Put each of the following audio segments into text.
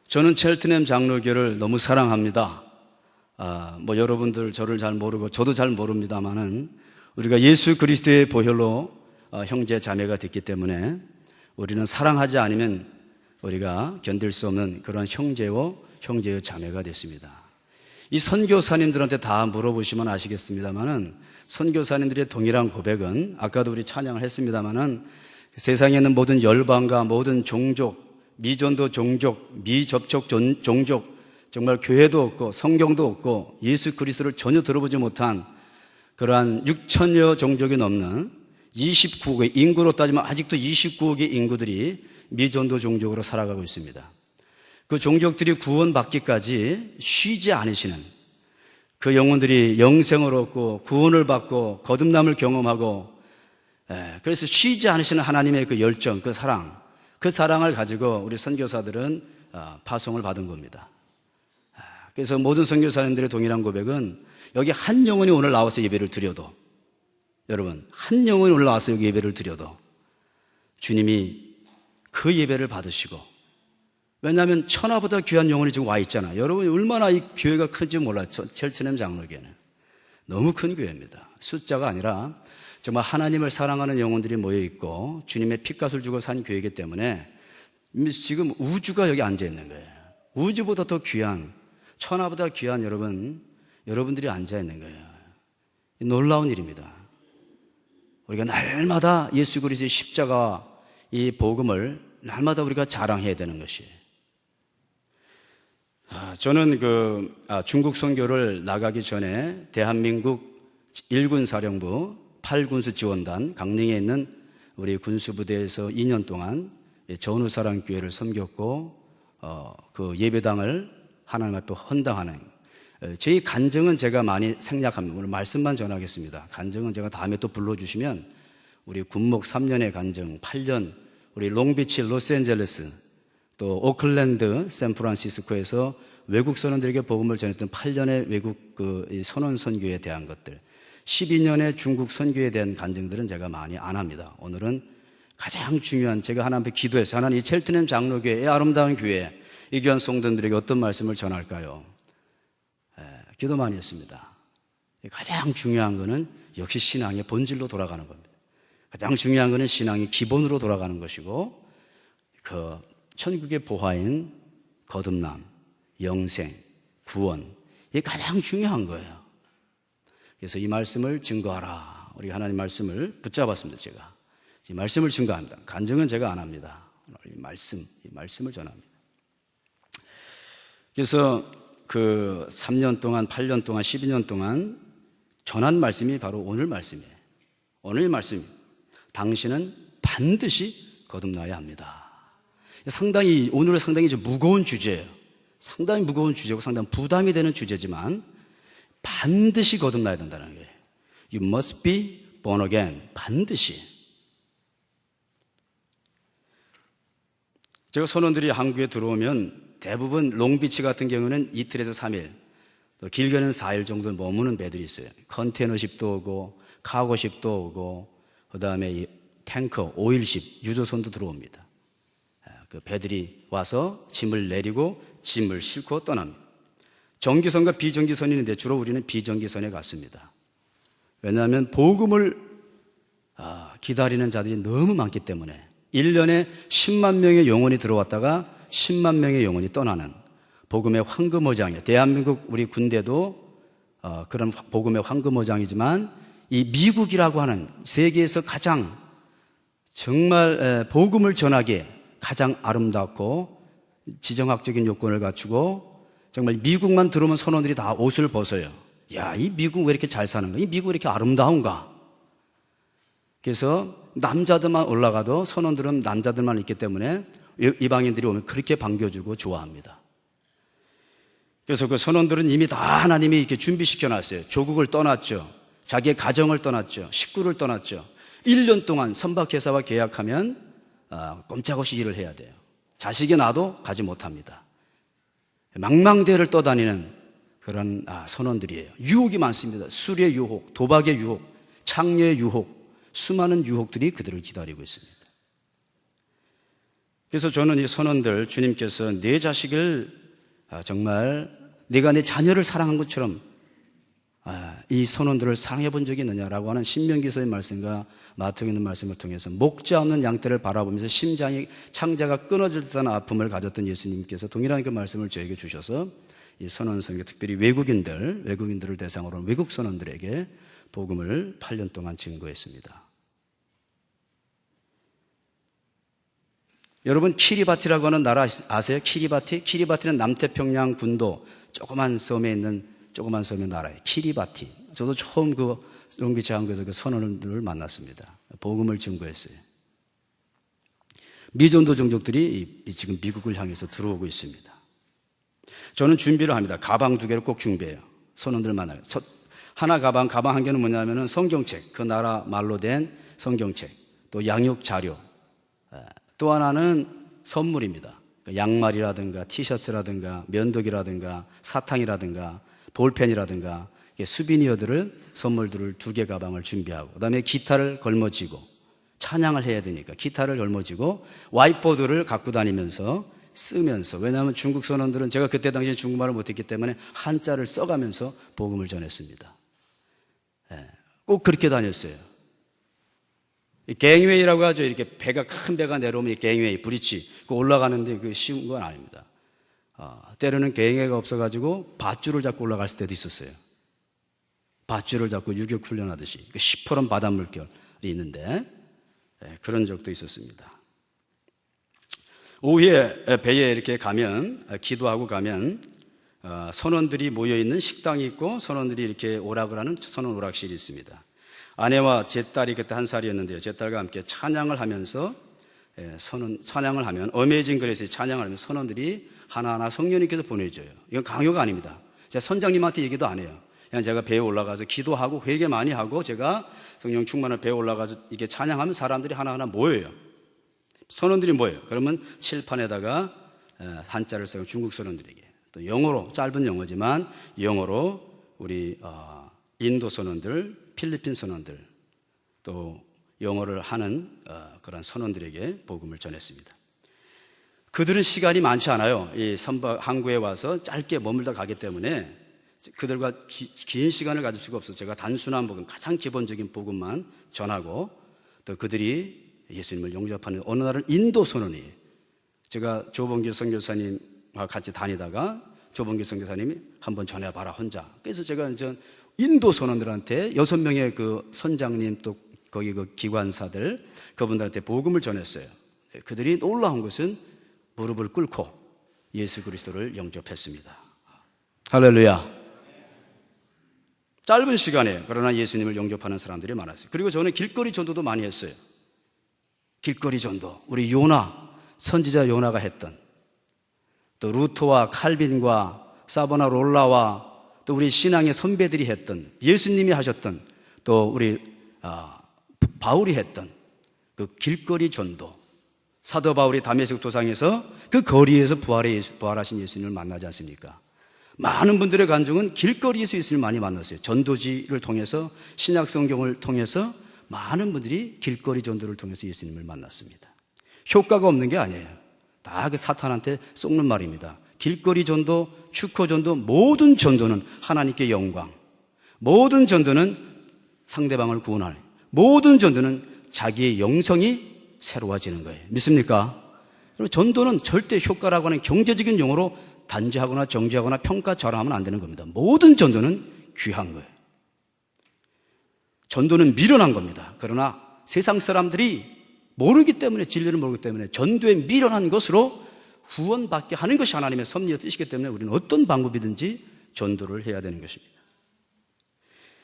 저는 첼트넘 장로교를 너무 사랑합니다. 여러분들 저를 잘 모르고 저도 잘 모릅니다만은 우리가 예수 그리스도의 보혈로 형제 자매가 됐기 때문에 우리는 사랑하지 않으면 우리가 견딜 수 없는 그런 형제의 자매가 됐습니다. 이 선교사님들한테 다 물어보시면 아시겠습니다만은 선교사님들의 동일한 고백은 아까도 우리 찬양을 했습니다만은 세상에 있는 모든 열방과 모든 종족, 미전도 종족, 미접촉 종족, 정말 교회도 없고 성경도 없고 예수 그리스도를 전혀 들어보지 못한 그러한 6천여 종족이 넘는 29억의 인구로 따지면 아직도 29억의 인구들이 미전도 종족으로 살아가고 있습니다. 그 종족들이 구원받기까지 쉬지 않으시는 그 영혼들이 영생을 얻고 구원을 받고 거듭남을 경험하고 그래서 쉬지 않으시는 하나님의 그 열정, 그 사랑을 가지고 우리 선교사들은 파송을 받은 겁니다. 그래서 모든 선교사님들의 동일한 고백은 여기 한 영혼이 오늘 나와서 예배를 드려도 여러분 한 영혼이 오늘 나와서 여기 예배를 드려도 주님이 그 예배를 받으시고 왜냐하면 천하보다 귀한 영혼이 지금 와 있잖아요. 여러분이 얼마나 이 교회가 큰지 몰랐죠. 첼트넘 장로교회는 너무 큰 교회입니다. 숫자가 아니라 정말 하나님을 사랑하는 영혼들이 모여있고 주님의 핏값을 주고 산 교회이기 때문에 지금 우주가 여기 앉아있는 거예요. 우주보다 더 귀한 천하보다 귀한 여러분들이 앉아있는 거예요. 놀라운 일입니다. 우리가 날마다 예수 그리스도의 십자가와 이 복음을 날마다 우리가 자랑해야 되는 것이에요. 저는 중국 선교를 나가기 전에 대한민국 1군 사령부 8군수 지원단 강릉에 있는 우리 군수부대에서 2년 동안 전우사랑교회를 섬겼고 그 예배당을 하나님 앞에 헌당하는 저희 간증은 제가 많이 생략합니다. 오늘 말씀만 전하겠습니다. 간증은 제가 다음에 또 불러주시면 우리 군목 3년의 간증, 8년 우리 롱비치, 로스앤젤레스 또 오클랜드, 샌프란시스코에서 외국 선원들에게 복음을 전했던 8년의 외국 선원 선교에 대한 것들 12년의 중국 선교에 대한 간증들은 제가 많이 안 합니다. 오늘은 가장 중요한 제가 하나님 앞에 기도해서 하나님 이 첼트넘 장로교회의 아름다운 교회 이 귀한 성도들에게 어떤 말씀을 전할까요? 기도 많이 했습니다. 가장 중요한 것은 역시 신앙의 본질로 돌아가는 겁니다. 가장 중요한 것은 신앙의 기본으로 돌아가는 것이고 그 천국의 보화인 거듭남, 영생, 구원 이게 가장 중요한 거예요. 그래서 이 말씀을 증거하라. 우리 하나님 말씀을 붙잡았습니다. 제가 이 말씀을 증거합니다. 간증은 제가 안 합니다. 이 말씀을 전합니다. 그래서 그 3년 동안, 8년 동안, 12년 동안 전한 말씀이 바로 오늘 말씀이에요. 오늘 말씀. 당신은 반드시 거듭나야 합니다. 오늘은 상당히 좀 무거운 주제예요. 상당히 무거운 주제고 상당히 부담이 되는 주제지만 반드시 거듭나야 된다는 거예요. You must be born again. 반드시. 제가 선원들이 한국에 들어오면 대부분 롱비치 같은 경우는 이틀에서 3일, 또 길게는 4일 정도 머무는 배들이 있어요. 컨테이너십도 오고, 카고십도 오고, 그 다음에 탱커, 오일십, 유조선도 들어옵니다. 그 배들이 와서 짐을 내리고 짐을 싣고 떠납니다. 정기선과 비정기선이 있는데 주로 우리는 비정기선에 갔습니다. 왜냐하면 복음을 기다리는 자들이 너무 많기 때문에 1년에 10만 명의 영혼이 들어왔다가 10만 명의 영혼이 떠나는 복음의 황금어장이에요. 대한민국 우리 군대도 그런 복음의 황금어장이지만 이 미국이라고 하는 세계에서 가장 정말 복음을 전하기에 가장 아름답고 지정학적인 요건을 갖추고 정말 미국만 들어오면 선원들이 다 옷을 벗어요. 야, 이 미국 왜 이렇게 잘 사는가? 이 미국 왜 이렇게 아름다운가? 그래서 남자들만 올라가도 선원들은 남자들만 있기 때문에 이방인들이 오면 그렇게 반겨주고 좋아합니다. 그래서 그 선원들은 이미 다 하나님이 이렇게 준비시켜놨어요. 조국을 떠났죠. 자기의 가정을 떠났죠. 식구를 떠났죠. 1년 동안 선박회사와 계약하면 꼼짝없이 일을 해야 돼요. 자식이 나도 가지 못합니다. 망망대해를 떠다니는 그런 선원들이에요. 유혹이 많습니다. 술의 유혹, 도박의 유혹, 창녀의 유혹, 수많은 유혹들이 그들을 기다리고 있습니다. 그래서 저는 이 선원들, 주님께서 내 자식을 정말 내가 내 자녀를 사랑한 것처럼 이 선원들을 사랑해 본 적이 있느냐라고 하는 신명기서의 말씀과 마태복음에 있는 말씀을 통해서 목자 없는 양떼를 바라보면서 심장이 창자가 끊어질 듯한 아픔을 가졌던 예수님께서 동일한 그 말씀을 저에게 주셔서 이 선원 선교, 특별히 외국인들을 대상으로 하는 외국 선원들에게 복음을 8년 동안 증거했습니다. 여러분, 키리바티라고 하는 나라 아세요? 키리바티? 키리바티는 남태평양 군도 조그만 섬에 있는 조그만 섬의 나라예요. 키리바티. 저도 처음 그 용기 제한국에서 그 선원들을 만났습니다. 복음을 증거했어요. 미전도 종족들이 지금 미국을 향해서 들어오고 있습니다. 저는 준비를 합니다. 가방 2개를 꼭 준비해요. 선원들 만나요. 가방 한 개는 뭐냐면은 성경책, 그 나라 말로 된 성경책, 또 양육 자료, 또 하나는 선물입니다. 양말이라든가 티셔츠라든가 면도기라든가 사탕이라든가 볼펜이라든가 수비니어들을 선물들을 2개 가방을 준비하고, 그 다음에 기타를 걸머쥐고 찬양을 해야 되니까 기타를 걸머쥐고 와이트보드를 갖고 다니면서 쓰면서, 왜냐하면 중국 선원들은 제가 그때 당시에 중국말을 못했기 때문에 한자를 써가면서 복음을 전했습니다. 꼭 그렇게 다녔어요. 갱웨이라고 하죠. 이렇게 큰 배가 내려오면 갱웨이, 브릿지, 그 올라가는데 그 쉬운 건 아닙니다. 때로는 갱웨이가 없어가지고 밧줄을 잡고 올라갈 때도 있었어요. 밧줄을 잡고 유격 훈련하듯이 시퍼런 바닷물결이 있는데 그런 적도 있었습니다. 오후에 배에 이렇게 가면, 기도하고 가면 선원들이 모여있는 식당이 있고 선원들이 이렇게 오락을 하는 선원 오락실이 있습니다. 아내와 제 딸이 그때 1살이었는데요. 제 딸과 함께 찬양을 하면서 찬양을 하면 어메이징 그레이스의 찬양을 하면 선원들이 하나하나 성령님께서 보내줘요. 이건 강요가 아닙니다. 제가 선장님한테 얘기도 안 해요. 그냥 제가 배에 올라가서 기도하고 회개 많이 하고 제가 성령 충만한 배에 올라가서 이게 찬양하면 사람들이 하나하나 모여요. 선원들이 모여요. 그러면 칠판에다가 한자를 써요. 중국 선원들에게. 또 영어로, 짧은 영어지만 영어로 우리 인도 선원들, 필리핀 선원들, 또 영어를 하는 그런 선원들에게 복음을 전했습니다. 그들은 시간이 많지 않아요. 이 항구에 와서 짧게 머물다 가기 때문에 그들과 긴 시간을 가질 수가 없어요. 제가 단순한 복음, 가장 기본적인 복음만 전하고, 또 그들이 예수님을 용접하는 어느 날은 인도 선원이, 제가 조봉길 선교사님과 같이 다니다가 조봉길 선교사님이 한번 전해봐라 혼자. 그래서 제가 이제 인도 선원들한테 6명의 그 선장님, 또 거기 그 기관사들, 그분들한테 복음을 전했어요. 그들이 놀라운 것은 무릎을 꿇고 예수 그리스도를 영접했습니다. 할렐루야. 짧은 시간에 그러나 예수님을 영접하는 사람들이 많았어요. 그리고 저는 길거리 전도도 많이 했어요. 길거리 전도, 우리 요나, 선지자 요나가 했던, 또 루터와 칼빈과 사보나롤라와 또 우리 신앙의 선배들이 했던, 예수님이 하셨던, 또 우리 바울이 했던 그 길거리 전도. 사도 바울이 다메섹 도상에서 그 거리에서 부활하신 예수님을 만나지 않습니까? 많은 분들의 간증은 길거리에서 예수님을 많이 만났어요. 전도지를 통해서, 신약 성경을 통해서 많은 분들이 길거리 전도를 통해서 예수님을 만났습니다. 효과가 없는 게 아니에요. 다 그 사탄한테 속는 말입니다. 길거리 전도, 축호 전도, 모든 전도는 하나님께 영광, 모든 전도는 상대방을 구원하는, 모든 전도는 자기의 영성이 새로워지는 거예요. 믿습니까? 그리고 전도는 절대 효과라고 하는 경제적인 용어로 단죄하거나 정죄하거나 평가절하하면 안 되는 겁니다. 모든 전도는 귀한 거예요. 전도는 미련한 겁니다. 그러나 세상 사람들이 모르기 때문에, 진리를 모르기 때문에 전도에 미련한 것으로 구원받게 하는 것이 하나님의 섭리의 뜻이기 때문에 우리는 어떤 방법이든지 전도를 해야 되는 것입니다.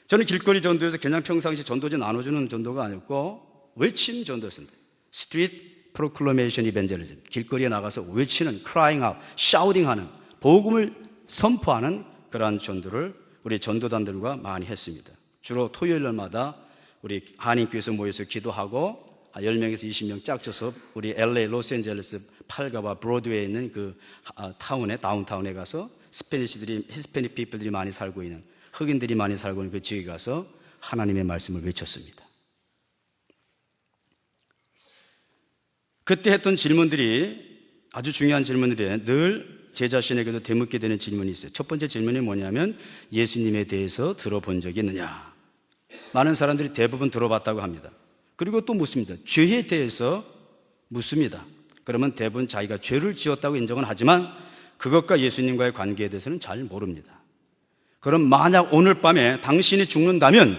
저는 길거리 전도에서 그냥 평상시 전도지 나눠주는 전도가 아니었고 외침 전도였습니다. 스트리트 프로클레이션 이벤젤리즘, 길거리에 나가서 외치는, crying out, shouting하는, 복음을 선포하는 그러한 전도를 우리 전도단들과 많이 했습니다. 주로 토요일날마다 우리 한인교회에서 모여서 기도하고 10명에서 20명 짝져서 우리 LA, 로스앤젤레스 팔가와 브로드웨이에 있는 그 타운에, 다운타운에 가서 히스패닉 피플들이 많이 살고 있는, 흑인들이 많이 살고 있는 그 지역에 가서 하나님의 말씀을 외쳤습니다. 그때 했던 질문들이 아주 중요한 질문들이에요. 늘 제 자신에게도 되묻게 되는 질문이 있어요. 첫 번째 질문이 뭐냐면 예수님에 대해서 들어본 적이 있느냐. 많은 사람들이 대부분 들어봤다고 합니다. 그리고 또 묻습니다. 죄에 대해서 묻습니다. 그러면 대부분 자기가 죄를 지었다고 인정은 하지만 그것과 예수님과의 관계에 대해서는 잘 모릅니다. 그럼 만약 오늘 밤에 당신이 죽는다면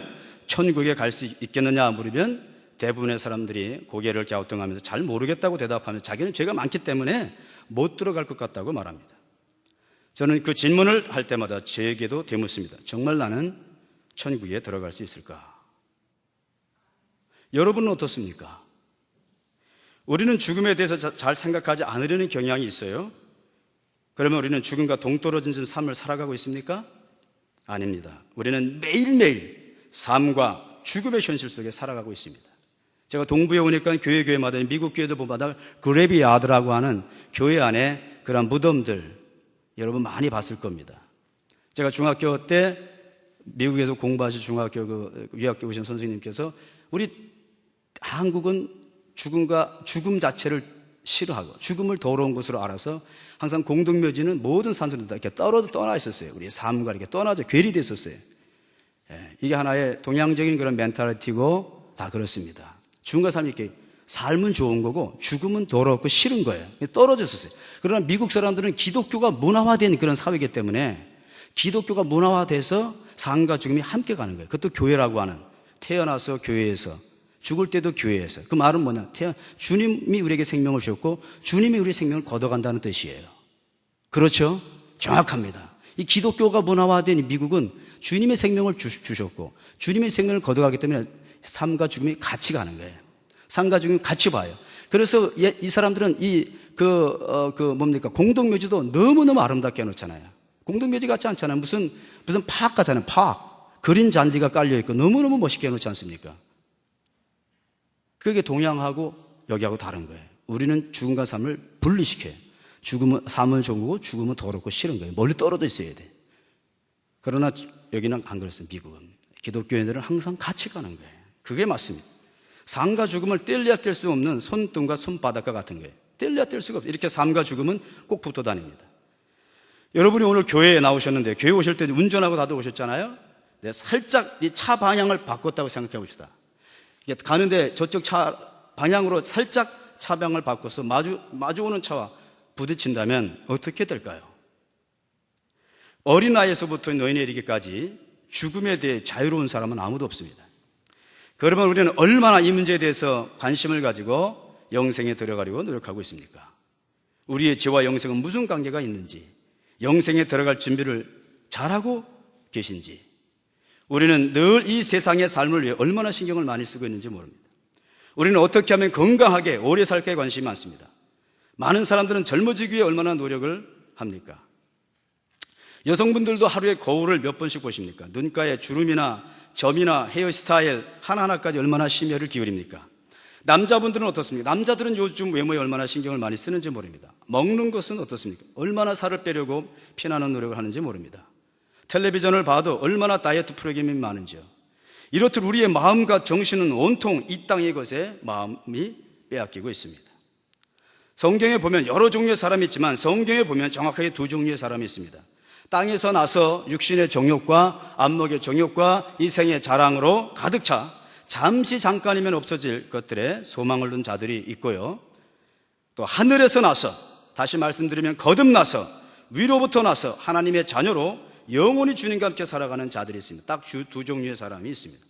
천국에 갈 수 있겠느냐 물으면 대부분의 사람들이 고개를 갸우뚱하면서 잘 모르겠다고 대답하면서 자기는 죄가 많기 때문에 못 들어갈 것 같다고 말합니다. 저는 그 질문을 할 때마다 저에게도 되묻습니다. 정말 나는 천국에 들어갈 수 있을까? 여러분은 어떻습니까? 우리는 죽음에 대해서 잘 생각하지 않으려는 경향이 있어요. 그러면 우리는 죽음과 동떨어진 삶을 살아가고 있습니까? 아닙니다. 우리는 매일매일 삶과 죽음의 현실 속에 살아가고 있습니다. 제가 동부에 오니까 교회마다 미국 교회도 보마다 그레비야드라고 하는 교회 안에 그런 무덤들 여러분 많이 봤을 겁니다. 제가 중학교 때 미국에서 공부하신 중학교 유학교 오신 선생님께서 우리 한국은 죽음 자체를 싫어하고 죽음을 더러운 것으로 알아서 항상 공동묘지는 모든 산소들이 다 이렇게 떠나 있었어요. 우리의 삶과 이렇게 떠나져 괴리되어 있었어요. 이게 하나의 동양적인 그런 멘탈리티고 다 그렇습니다. 죽음과 삶이 이렇게 삶은 좋은 거고 죽음은 더럽고 싫은 거예요. 떨어졌었어요. 그러나 미국 사람들은 기독교가 문화화된 그런 사회이기 때문에 기독교가 문화화돼서 삶과 죽음이 함께 가는 거예요. 그것도 교회라고 하는 태어나서 교회에서 죽을 때도 교회에서 그 말은 뭐냐 주님이 우리에게 생명을 주셨고 주님이 우리의 생명을 걷어간다는 뜻이에요. 그렇죠? 정확합니다. 이 기독교가 문화화된 이 미국은 주님의 생명을 주셨고 주님의 생명을 걷어가기 때문에 삶과 죽음이 같이 가는 거예요. 삶과 죽음이 같이 봐요. 그래서 이 사람들은 공동묘지도 너무너무 아름답게 해놓잖아요. 공동묘지 같지 않잖아요. 무슨 파악 같잖아요. 파악. 그린 잔디가 깔려있고 너무너무 멋있게 해놓지 않습니까? 그게 동양하고 여기하고 다른 거예요. 우리는 죽음과 삶을 분리시켜요. 삶은 좋은 거고 죽음은 더럽고 싫은 거예요. 멀리 떨어져 있어야 돼. 그러나 여기는 안 그렇습니다. 미국은. 기독교인들은 항상 같이 가는 거예요. 그게 맞습니다. 삶과 죽음을 뗄래야 뗄 수 없는 손등과 손바닥과 같은 거예요. 뗄래야 뗄 수가 없어요. 이렇게 삶과 죽음은 꼭 붙어 다닙니다. 여러분이 오늘 교회에 나오셨는데 교회 오실 때 운전하고 다들 오셨잖아요. 네, 살짝 이 차 방향을 바꿨다고 생각해 봅시다. 가는데 저쪽 차 방향으로 살짝 차 방향을 바꿔서 마주오는 차와 부딪힌다면 어떻게 될까요? 어린아이에서부터 노인에 이르기까지 죽음에 대해 자유로운 사람은 아무도 없습니다. 그러면 우리는 얼마나 이 문제에 대해서 관심을 가지고 영생에 들어가려고 노력하고 있습니까? 우리의 죄와 영생은 무슨 관계가 있는지, 영생에 들어갈 준비를 잘하고 계신지, 우리는 늘 이 세상의 삶을 위해 얼마나 신경을 많이 쓰고 있는지 모릅니다. 우리는 어떻게 하면 건강하게 오래 살까에 관심이 많습니다. 많은 사람들은 젊어지기 위해 얼마나 노력을 합니까? 여성분들도 하루에 거울을 몇 번씩 보십니까? 눈가에 주름이나 점이나 헤어스타일 하나하나까지 얼마나 심혈을 기울입니까? 남자분들은 어떻습니까? 남자들은 요즘 외모에 얼마나 신경을 많이 쓰는지 모릅니다. 먹는 것은 어떻습니까? 얼마나 살을 빼려고 피나는 노력을 하는지 모릅니다. 텔레비전을 봐도 얼마나 다이어트 프로그램이 많은지요. 이렇듯 우리의 마음과 정신은 온통 이 땅의 것에 마음이 빼앗기고 있습니다. 성경에 보면 여러 종류의 사람이 있지만 성경에 보면 정확하게 두 종류의 사람이 있습니다. 땅에서 나서 육신의 정욕과 안목의 정욕과 이 생의 자랑으로 가득 차 잠시 잠깐이면 없어질 것들에 소망을 둔 자들이 있고요. 또 하늘에서 나서 다시 말씀드리면 거듭나서 위로부터 나서 하나님의 자녀로 영원히 주님과 함께 살아가는 자들이 있습니다. 딱 두 종류의 사람이 있습니다.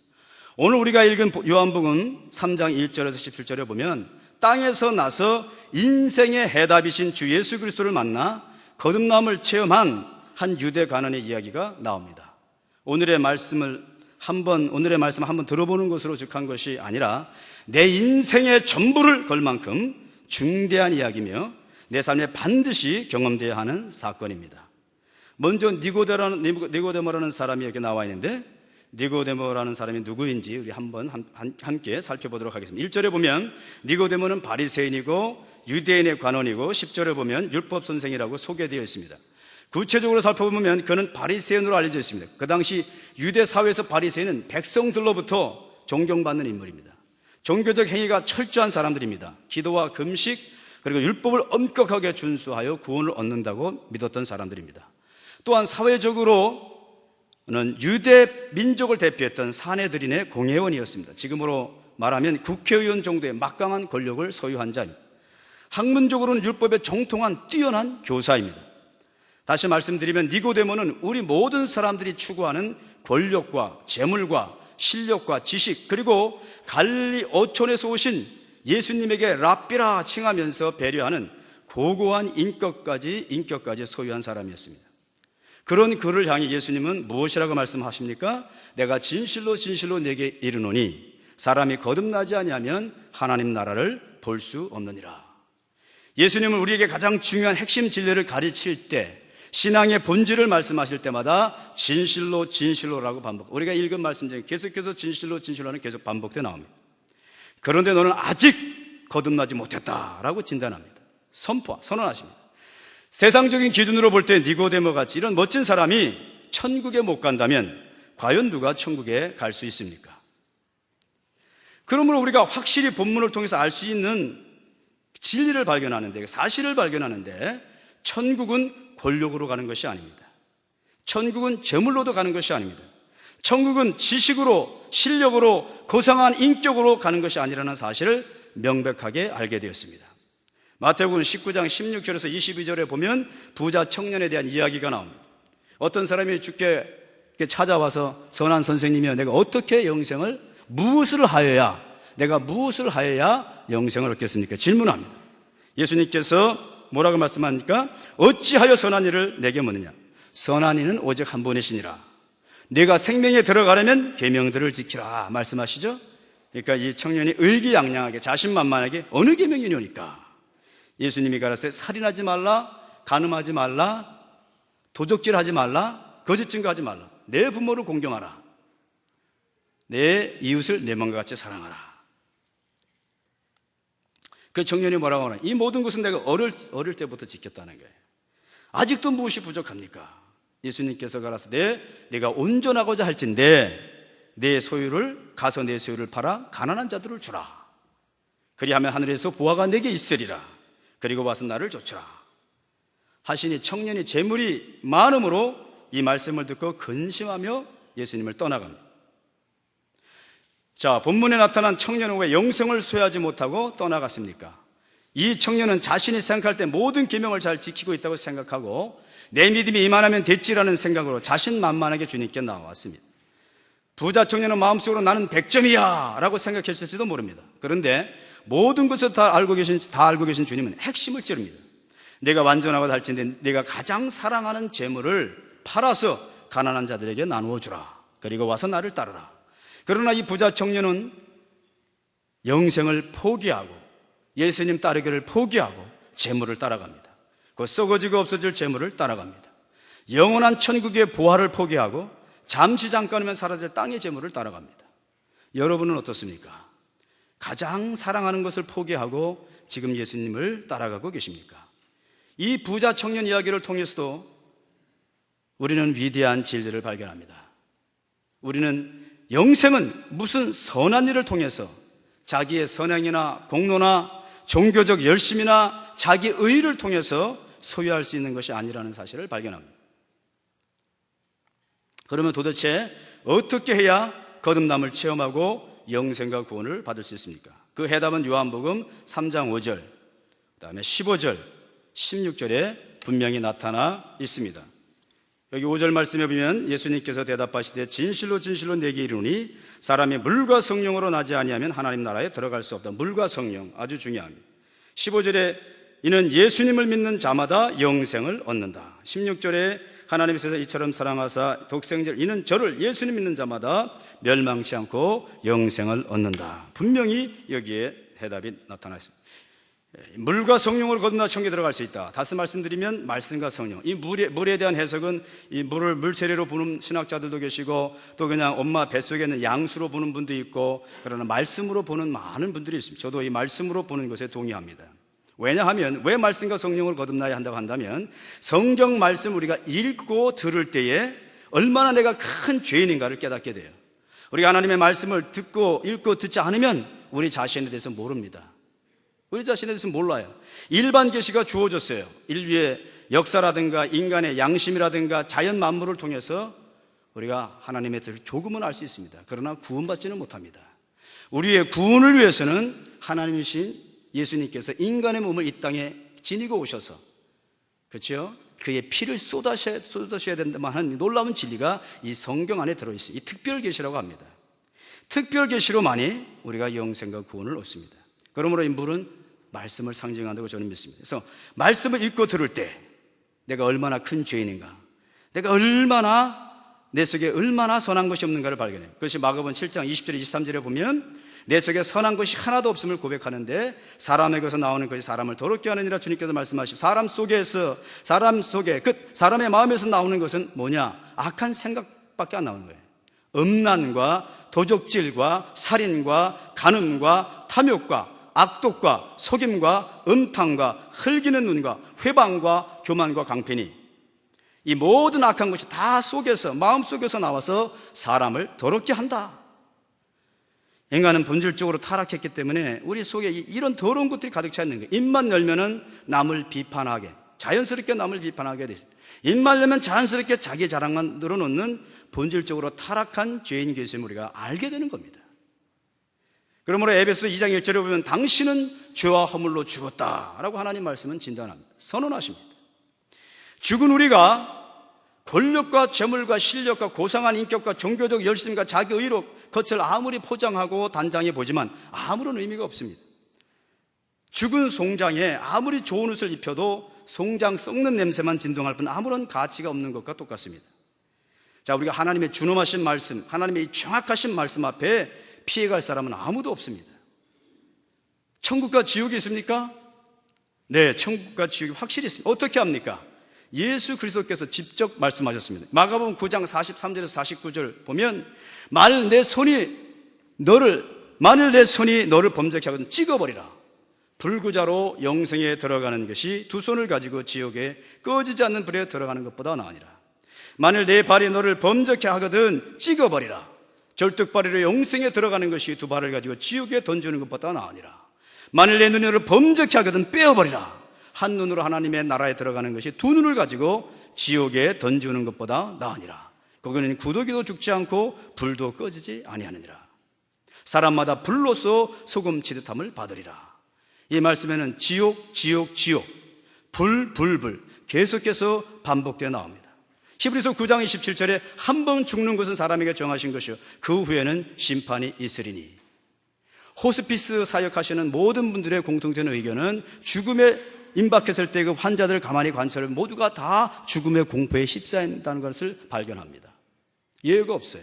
오늘 우리가 읽은 요한복음 3장 1절에서 17절에 보면 땅에서 나서 인생의 해답이신 주 예수 그리스도를 만나 거듭남을 체험한 한 유대 관원의 이야기가 나옵니다. 오늘의 말씀을 한번 들어보는 것으로 즉한 것이 아니라 내 인생의 전부를 걸 만큼 중대한 이야기며 내 삶에 반드시 경험되어야 하는 사건입니다. 먼저 니고데모라는 사람이 여기 나와 있는데 니고데모라는 사람이 누구인지 우리 한번 함께 살펴보도록 하겠습니다. 1절에 보면 니고데모는 바리새인이고 유대인의 관원이고 10절에 보면 율법 선생이라고 소개되어 있습니다. 구체적으로 살펴보면 그는 바리새인으로 알려져 있습니다. 그 당시 유대 사회에서 바리새인은 백성들로부터 존경받는 인물입니다. 종교적 행위가 철저한 사람들입니다. 기도와 금식 그리고 율법을 엄격하게 준수하여 구원을 얻는다고 믿었던 사람들입니다. 또한 사회적으로는 유대 민족을 대표했던 사내들인의 공회원이었습니다. 지금으로 말하면 국회의원 정도의 막강한 권력을 소유한 자입니다. 학문적으로는 율법에 정통한 뛰어난 교사입니다. 다시 말씀드리면 니고데모는 우리 모든 사람들이 추구하는 권력과 재물과 실력과 지식, 그리고 갈릴리 어촌에서 오신 예수님에게 랍비라 칭하면서 배려하는 고고한 인격까지 소유한 사람이었습니다. 그런 그를 향해 예수님은 무엇이라고 말씀하십니까? 내가 진실로 진실로 내게 이르노니 사람이 거듭나지 아니하면 하나님 나라를 볼 수 없느니라. 예수님은 우리에게 가장 중요한 핵심 진리를 가르칠 때, 신앙의 본질을 말씀하실 때마다 진실로 진실로라고 반복. 우리가 읽은 말씀 중에 계속해서 진실로 진실로는 계속 반복되어 나옵니다. 그런데 너는 아직 거듭나지 못했다라고 진단합니다. 선언하십니다. 세상적인 기준으로 볼 때 니고데모 같이 이런 멋진 사람이 천국에 못 간다면 과연 누가 천국에 갈 수 있습니까? 그러므로 우리가 확실히 본문을 통해서 알 수 있는 진리를 발견하는데, 사실을 발견하는데, 천국은 권력으로 가는 것이 아닙니다. 천국은 재물로도 가는 것이 아닙니다. 천국은 지식으로, 실력으로, 고상한 인격으로 가는 것이 아니라는 사실을 명백하게 알게 되었습니다. 마태복음 19장 16절에서 22절에 보면 부자 청년에 대한 이야기가 나옵니다. 어떤 사람이 주께 찾아와서 선한 선생님이여, 내가 어떻게 영생을, 내가 무엇을 하여야 영생을 얻겠습니까? 질문합니다. 예수님께서 뭐라고 말씀합니까? 어찌하여 선한 일을 내게 묻느냐? 선한 이는 오직 한 분이시니라. 네가 생명에 들어가려면 계명들을 지키라 말씀하시죠. 그러니까 이 청년이 의기양양하게 자신만만하게 어느 계명이뇨니까? 예수님이 가라사대 살인하지 말라, 간음하지 말라, 도적질하지 말라, 거짓 증거하지 말라, 내 부모를 공경하라, 내 이웃을 내 몸과 같이 사랑하라. 그 청년이 뭐라고 하나? 이 모든 것은 내가 어릴 때부터 지켰다는 거예요. 아직도 무엇이 부족합니까? 예수님께서 가라사대 내가 온전하고자 할진대 내 소유를 가서 내 소유를 팔아 가난한 자들을 주라. 그리하면 하늘에서 보화가 내게 있으리라. 그리고 와서 나를 좇으라 하시니 청년이 재물이 많음으로 이 말씀을 듣고 근심하며 예수님을 떠나갑니다. 자, 본문에 나타난 청년은 왜 영생을 소유하지 못하고 떠나갔습니까? 이 청년은 자신이 생각할 때 모든 계명을 잘 지키고 있다고 생각하고 내 믿음이 이만하면 됐지라는 생각으로 자신만만하게 주님께 나왔습니다. 부자 청년은 마음속으로 나는 100점이야 라고 생각했을지도 모릅니다. 그런데 모든 것을 다 알고 계신 주님은 핵심을 찌릅니다. 내가 완전하고 할진대 내가 가장 사랑하는 재물을 팔아서 가난한 자들에게 나누어 주라. 그리고 와서 나를 따르라. 그러나 이 부자 청년은 영생을 포기하고 예수님 따르기를 포기하고 재물을 따라갑니다. 그 썩어지고 없어질 재물을 따라갑니다. 영원한 천국의 보화를 포기하고 잠시 잠깐이면 사라질 땅의 재물을 따라갑니다. 여러분은 어떻습니까? 가장 사랑하는 것을 포기하고 지금 예수님을 따라가고 계십니까? 이 부자 청년 이야기를 통해서도 우리는 위대한 진리를 발견합니다. 우리는 영생은 무슨 선한 일을 통해서 자기의 선행이나 공로나 종교적 열심이나 자기 의의를 통해서 소유할 수 있는 것이 아니라는 사실을 발견합니다. 그러면 도대체 어떻게 해야 거듭남을 체험하고 영생과 구원을 받을 수 있습니까? 그 해답은 요한복음 3장 5절, 그 다음에 15절, 16절에 분명히 나타나 있습니다. 여기 5절 말씀에 보면 예수님께서 대답하시되 진실로 진실로 내게 이르노니 사람이 물과 성령으로 나지 아니하면 하나님 나라에 들어갈 수 없다. 물과 성령 아주 중요합니다. 15절에 이는 예수님을 믿는 자마다 영생을 얻는다. 16절에 하나님께서 이처럼 사랑하사 독생자를 이는 저를 예수님 믿는 자마다 멸망치 않고 영생을 얻는다. 분명히 여기에 해답이 나타나 있습니다. 물과 성령으로 거듭나 천국에 들어갈 수 있다. 다시 말씀드리면 말씀과 성령. 이 물에 대한 해석은 이 물을 물세례로 보는 신학자들도 계시고 또 그냥 엄마 뱃속에 있는 양수로 보는 분도 있고 그러나 말씀으로 보는 많은 분들이 있습니다. 저도 이 말씀으로 보는 것에 동의합니다. 왜냐하면 왜 말씀과 성령을 거듭나야 한다고 한다면 성경 말씀 우리가 읽고 들을 때에 얼마나 내가 큰 죄인인가를 깨닫게 돼요. 우리가 하나님의 말씀을 듣고 읽고 듣지 않으면 우리 자신에 대해서 모릅니다. 우리 자신에 대해서 몰라요. 일반 계시가 주어졌어요. 인류의 역사라든가 인간의 양심이라든가 자연 만물을 통해서 우리가 하나님에 대해서 조금은 알 수 있습니다. 그러나 구원받지는 못합니다. 우리의 구원을 위해서는 하나님이신 예수님께서 인간의 몸을 이 땅에 지니고 오셔서, 그렇죠? 그의 피를 쏟으셔야 된다만 하는 놀라운 진리가 이 성경 안에 들어있어요. 이 특별 계시라고 합니다. 특별 계시로만이 우리가 영생과 구원을 얻습니다. 그러므로 인물은 말씀을 상징한다고 저는 믿습니다. 그래서 말씀을 읽고 들을 때 내가 얼마나 큰 죄인인가, 내가 얼마나 내 속에 얼마나 선한 것이 없는가를 발견해요. 그것이 마가복음 7장 20절 23절에 보면 내 속에 선한 것이 하나도 없음을 고백하는데 사람에게서 나오는 것이 사람을 더럽게 하느니라 주님께서 말씀하시고, 사람 속에 사람의 마음에서 나오는 것은 뭐냐? 악한 생각밖에 안 나오는 거예요. 음란과 도적질과 살인과 간음과 탐욕과 악독과 속임과 음탕과 흘기는 눈과 회방과 교만과 강편이, 이 모든 악한 것이 다 속에서, 마음 속에서 나와서 사람을 더럽게 한다. 인간은 본질적으로 타락했기 때문에 우리 속에 이런 더러운 것들이 가득 차 있는 거예요. 입만 열면은 남을 비판하게, 자연스럽게 남을 비판하게 돼 있어요. 입만 열면 자연스럽게 자기 자랑만 늘어놓는 본질적으로 타락한 죄인 계심을 우리가 알게 되는 겁니다. 그러므로 에베소 2장 1절에 보면 당신은 죄와 허물로 죽었다라고 하나님 말씀은 진단합니다. 선언하십니다. 죽은 우리가 권력과 재물과 실력과 고상한 인격과 종교적 열심과 자기 의로 겉을 아무리 포장하고 단장해 보지만 아무런 의미가 없습니다. 죽은 송장에 아무리 좋은 옷을 입혀도 송장 썩는 냄새만 진동할 뿐 아무런 가치가 없는 것과 똑같습니다. 자, 우리가 하나님의 준엄하신 말씀, 하나님의 정확하신 말씀 앞에 피해갈 사람은 아무도 없습니다. 천국과 지옥이 있습니까? 네, 천국과 지옥이 확실히 있습니다. 어떻게 합니까? 예수 그리스도께서 직접 말씀하셨습니다. 마가복음 9장 43절에서 49절 보면 만일 내 손이 너를 범죄케 하거든 찍어버리라. 불구자로 영생에 들어가는 것이 두 손을 가지고 지옥에 꺼지지 않는 불에 들어가는 것보다 나으니라. 만일 내 발이 너를 범죄케 하거든 찍어버리라. 절뚝발이로 영생에 들어가는 것이 두 발을 가지고 지옥에 던지는 것보다 나으니라. 만일 내 눈이 너를 범죄케 하거든 빼어버리라. 한 눈으로 하나님의 나라에 들어가는 것이 두 눈을 가지고 지옥에 던지는 것보다 나으니라. 거기는 구더기도 죽지 않고 불도 꺼지지 아니하느니라. 사람마다 불로서 소금 치듯함을 받으리라. 이 말씀에는 지옥, 불 계속해서 반복되어 나옵니다. 히브리서 9장 27절에 한 번 죽는 것은 사람에게 정하신 것이요 그 후에는 심판이 있으리니. 호스피스 사역하시는 모든 분들의 공통된 의견은 죽음에 임박했을 때 그 환자들 가만히 관찰을 모두가 다 죽음의 공포에 휩싸인다는 것을 발견합니다. 예외가 없어요.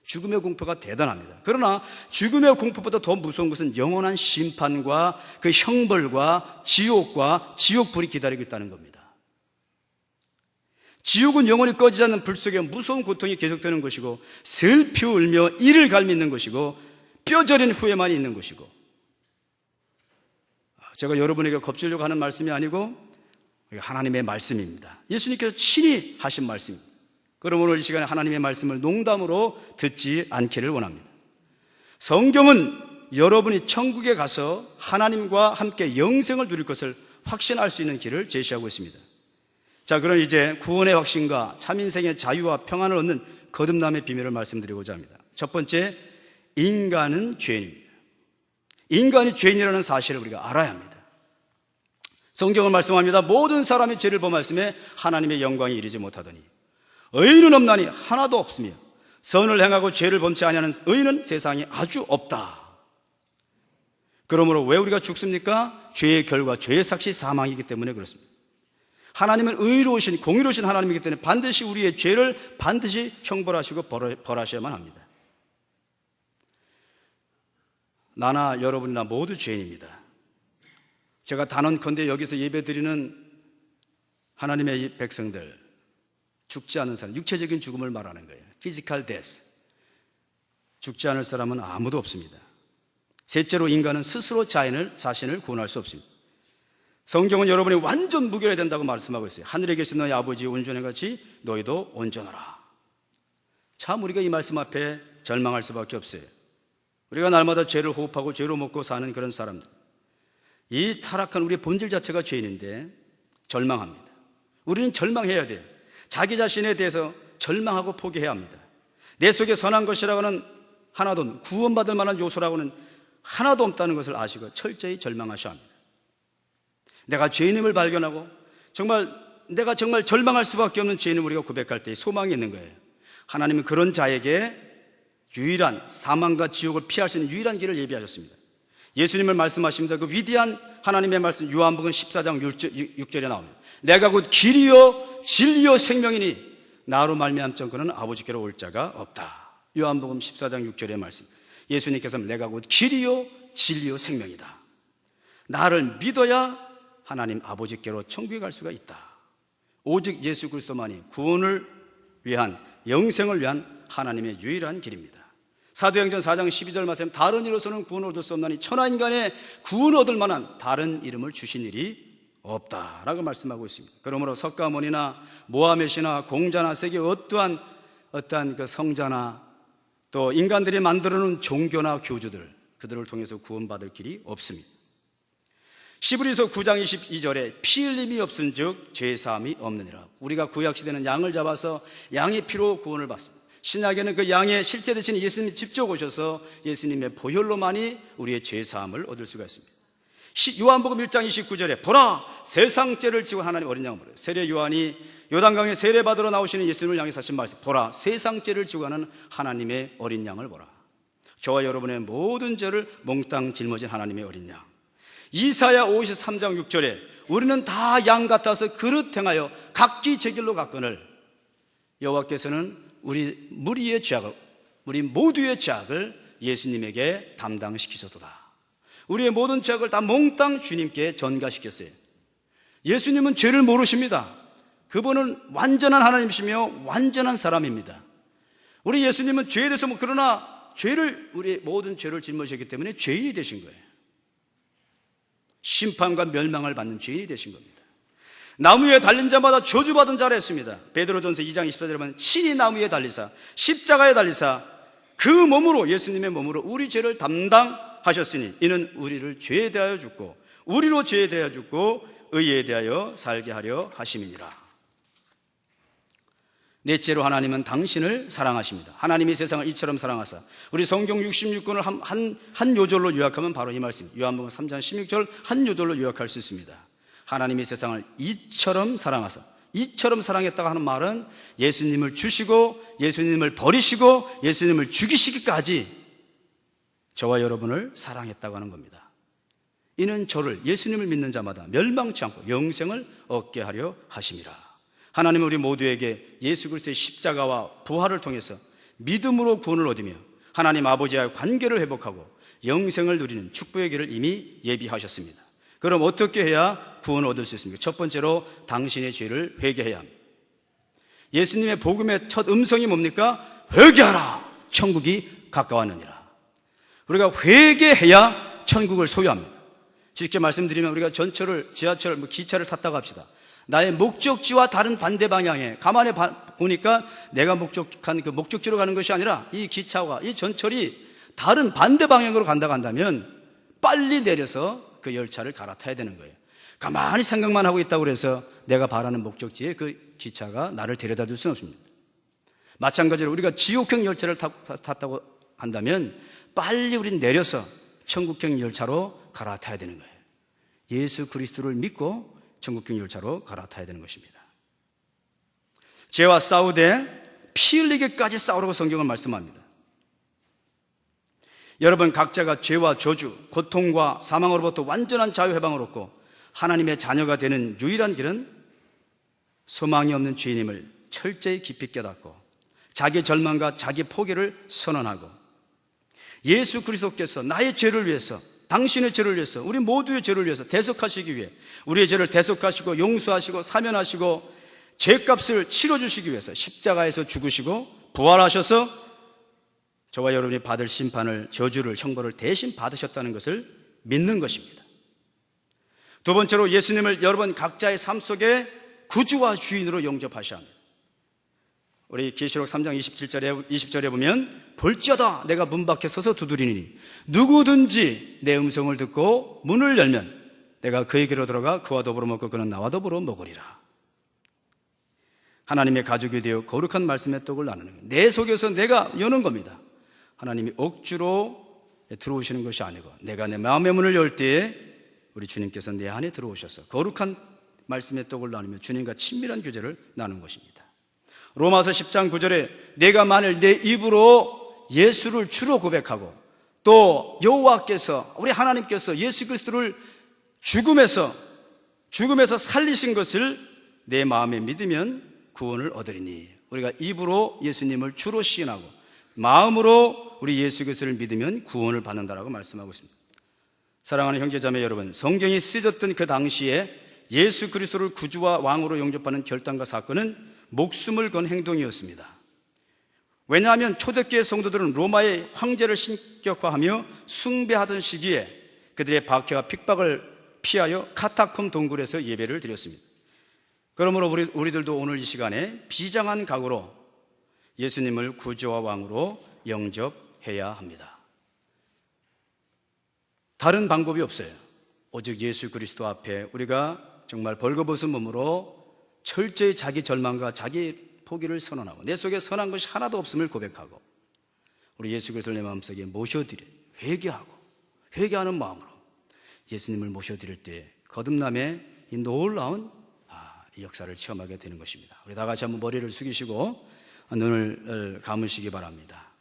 죽음의 공포가 대단합니다. 그러나 죽음의 공포보다 더 무서운 것은 영원한 심판과 그 형벌과 지옥과 지옥불이 기다리고 있다는 겁니다. 지옥은 영원히 꺼지지 않는 불 속에 무서운 고통이 계속되는 것이고 슬피 울며 이를 갈미는 것이고 뼈저린 후회만 있는 것이고, 제가 여러분에게 겁주려고 하는 말씀이 아니고 하나님의 말씀입니다. 예수님께서 친히 하신 말씀입니다. 그러므로 오늘 이 시간에 하나님의 말씀을 농담으로 듣지 않기를 원합니다. 성경은 여러분이 천국에 가서 하나님과 함께 영생을 누릴 것을 확신할 수 있는 길을 제시하고 있습니다. 자, 그럼 이제 구원의 확신과 참인생의 자유와 평안을 얻는 거듭남의 비밀을 말씀드리고자 합니다. 첫 번째, 인간은 죄인입니다. 인간이 죄인이라는 사실을 우리가 알아야 합니다. 성경은 말씀합니다. 모든 사람이 죄를 범하였음에 하나님의 영광에 이르지 못하더니 의인은 없나니 하나도 없으며 선을 행하고 죄를 범치 아니하는 의인은 세상에 아주 없다. 그러므로 왜 우리가 죽습니까? 죄의 결과, 죄의 삭시 사망이기 때문에 그렇습니다. 하나님은 의로우신, 공의로우신 하나님이기 때문에 반드시 우리의 죄를 반드시 형벌하시고 벌하셔야만 합니다. 나나 여러분이나 모두 죄인입니다. 제가 단언컨대 여기서 예배드리는 하나님의 백성들, 죽지 않은 사람, 육체적인 죽음을 말하는 거예요. Physical death. 죽지 않을 사람은 아무도 없습니다. 셋째로, 인간은 스스로 자신을 구원할 수 없습니다. 성경은 여러분이 완전 무결해야 된다고 말씀하고 있어요. 하늘에 계신 너희 아버지 온전해 같이 너희도 온전하라. 참 우리가 이 말씀 앞에 절망할 수밖에 없어요. 우리가 날마다 죄를 호흡하고 죄로 먹고 사는 그런 사람들, 이 타락한 우리의 본질 자체가 죄인인데 절망합니다. 우리는 절망해야 돼요. 자기 자신에 대해서 절망하고 포기해야 합니다. 내 속에 선한 것이라고는 하나도 없는, 구원받을 만한 요소라고는 하나도 없다는 것을 아시고 철저히 절망하셔야 합니다. 내가 죄인임을 발견하고 내가 정말 절망할 수밖에 없는 죄인을 우리가 고백할 때 소망이 있는 거예요. 하나님은 그런 자에게 유일한 사망과 지옥을 피할 수 있는 유일한 길을 예비하셨습니다. 예수님을 말씀하십니다. 그 위대한 하나님의 말씀 요한복음 14장 6절에 나옵니다. 내가 곧 길이요 진리요 생명이니 나로 말미암지 않고는 아버지께로 올 자가 없다. 요한복음 14장 6절의 말씀. 예수님께서 내가 곧 길이요 진리요 생명이다. 나를 믿어야 하나님 아버지께로 천국에 갈 수가 있다. 오직 예수 그리스도만이 구원을 위한, 영생을 위한 하나님의 유일한 길입니다. 사도행전 4장 12절 말씀, 다른 이로서는 구원을 얻을 수 없나니 천하인간의 구원을 얻을 만한 다른 이름을 주신 일이 없다라고 말씀하고 있습니다. 그러므로 석가모니나 모하메시나 공자나 세계 어떠한 그 성자나 또 인간들이 만들어 놓은 종교나 교주들, 그들을 통해서 구원받을 길이 없습니다. 시브리서 9장 22절에 피 흘림이 없은즉 죄사함이 없느니라. 우리가 구약시대는 양을 잡아서 양의 피로 구원을 받습니다. 신약에는 그 양의 실제 되신 예수님이 직접 오셔서 예수님의 보혈로만이 우리의 죄사함을 얻을 수가 있습니다. 요한복음 1장 29절에 보라 세상 죄를 지고 하나님 어린 양을 보라. 세례 요한이 요단강에 세례받으러 나오시는 예수님을 향해서 하신 말씀, 보라 세상 죄를 지고 가는 하나님의 어린 양을 보라. 저와 여러분의 모든 죄를 몽땅 짊어진 하나님의 어린 양. 이사야 53장 6절에 우리는 다 양 같아서 그릇 행하여 각기 제 길로 갔거늘 여호와께서는 우리 모두의 죄악을 예수님에게 담당시키셨도다. 우리의 모든 죄악을 다 몽땅 주님께 전가시켰어요. 예수님은 죄를 모르십니다. 그분은 완전한 하나님이시며 완전한 사람입니다. 우리 예수님은 죄에 대해서 그러나 우리의 모든 죄를 짊어지셨기 때문에 죄인이 되신 거예요. 심판과 멸망을 받는 죄인이 되신 겁니다. 나무에 달린 자마다 저주받은 자라 했습니다. 베드로전서 2장 24절에 보면 친히 나무에 달리사 십자가에 달리사 그 몸으로, 예수님의 몸으로 우리 죄를 담당하셨으니 이는 우리를 죄에 대하여 죽고 우리로 죄에 대하여 죽고 의에 대하여 살게 하려 하심이니라. 넷째로 하나님은 당신을 사랑하십니다. 하나님이 세상을 이처럼 사랑하사, 우리 성경 66권을 한 요절로 요약하면 바로 이 말씀, 요한복음 3장 16절 한 요절로 요약할 수 있습니다. 하나님이 세상을 이처럼 사랑하사, 이처럼 사랑했다고 하는 말은 예수님을 주시고 예수님을 버리시고 예수님을 죽이시기까지 저와 여러분을 사랑했다고 하는 겁니다. 이는 저를, 예수님을 믿는 자마다 멸망치 않고 영생을 얻게 하려 하심이라. 하나님은 우리 모두에게 예수 그리스도의 십자가와 부활을 통해서 믿음으로 구원을 얻으며 하나님 아버지와의 관계를 회복하고 영생을 누리는 축복의 길을 이미 예비하셨습니다. 그럼 어떻게 해야 구원을 얻을 수 있습니까? 첫 번째로 당신의 죄를 회개해야 합니다. 예수님의 복음의 첫 음성이 뭡니까? 회개하라! 천국이 가까웠느니라. 우리가 회개해야 천국을 소유합니다. 쉽게 말씀드리면 우리가 전철을, 지하철, 기차를 탔다고 합시다. 나의 목적지와 다른 반대 방향에 가만히 보니까 내가 목적한 그 목적지로 가는 것이 아니라 이 기차와 이 전철이 다른 반대 방향으로 간다고 한다면 빨리 내려서 그 열차를 갈아타야 되는 거예요. 가만히 생각만 하고 있다고 해서 내가 바라는 목적지에 그 기차가 나를 데려다 줄 수는 없습니다. 마찬가지로 우리가 지옥형 열차를 탔다고 한다면 빨리 우린 내려서 천국형 열차로 갈아타야 되는 거예요. 예수 그리스도를 믿고 천국형 열차로 갈아타야 되는 것입니다. 죄와 싸우되 피 흘리게까지 싸우라고 성경은 말씀합니다. 여러분 각자가 죄와 저주, 고통과 사망으로부터 완전한 자유해방을 얻고 하나님의 자녀가 되는 유일한 길은 소망이 없는 죄인임을 철저히 깊이 깨닫고 자기 절망과 자기 포기를 선언하고 예수 그리스도께서 나의 죄를 위해서, 당신의 죄를 위해서, 우리 모두의 죄를 위해서 대속하시기 위해, 우리의 죄를 대속하시고 용서하시고 사면하시고 죄값을 치러주시기 위해서 십자가에서 죽으시고 부활하셔서 저와 여러분이 받을 심판을, 저주를, 형벌을 대신 받으셨다는 것을 믿는 것입니다. 두 번째로 예수님을 여러분 각자의 삶 속에 구주와 주인으로 영접하셔야 합니다. 우리 계시록 3장 20절에 보면 볼지어다 내가 문 밖에 서서 두드리니 누구든지 내 음성을 듣고 문을 열면 내가 그에게로 들어가 그와 더불어 먹고 그는 나와 더불어 먹으리라. 하나님의 가족이 되어 거룩한 말씀의 떡을 나누는 거예요. 내 속에서 내가 여는 겁니다. 하나님이 억지로 들어오시는 것이 아니고 내가 내 마음의 문을 열 때에 우리 주님께서 내 안에 들어오셔서 거룩한 말씀의 떡을 나누며 주님과 친밀한 교제를 나누는 것입니다. 로마서 10장 9절에 내가 만일 내 입으로 예수를 주로 고백하고 또 여호와께서 우리 하나님께서 예수 그리스도를 죽음에서 살리신 것을 내 마음에 믿으면 구원을 얻으리니 우리가 입으로 예수님을 주로 시인하고 마음으로 우리 예수 그리스도를 믿으면 구원을 받는다라고 말씀하고 있습니다. 사랑하는 형제자매 여러분, 성경이 쓰여졌던 그 당시에 예수 그리스도를 구주와 왕으로 영접하는 결단과 사건은 목숨을 건 행동이었습니다. 왜냐하면 초대교회 성도들은 로마의 황제를 신격화하며 숭배하던 시기에 그들의 박해와 핍박을 피하여 카타콤 동굴에서 예배를 드렸습니다. 그러므로 우리들도 오늘 이 시간에 비장한 각오로 예수님을 구주와 왕으로 영접해야 합니다. 다른 방법이 없어요. 오직 예수 그리스도 앞에 우리가 정말 벌거벗은 몸으로 철저히 자기 절망과 자기 포기를 선언하고 내 속에 선한 것이 하나도 없음을 고백하고 우리 예수 그리스도를 내 마음속에 모셔드려 회개하는 마음으로 예수님을 모셔드릴 때 거듭남의 이 놀라운 이 역사를 체험하게 되는 것입니다. 우리 다 같이 한번 머리를 숙이시고 눈을 감으시기 바랍니다.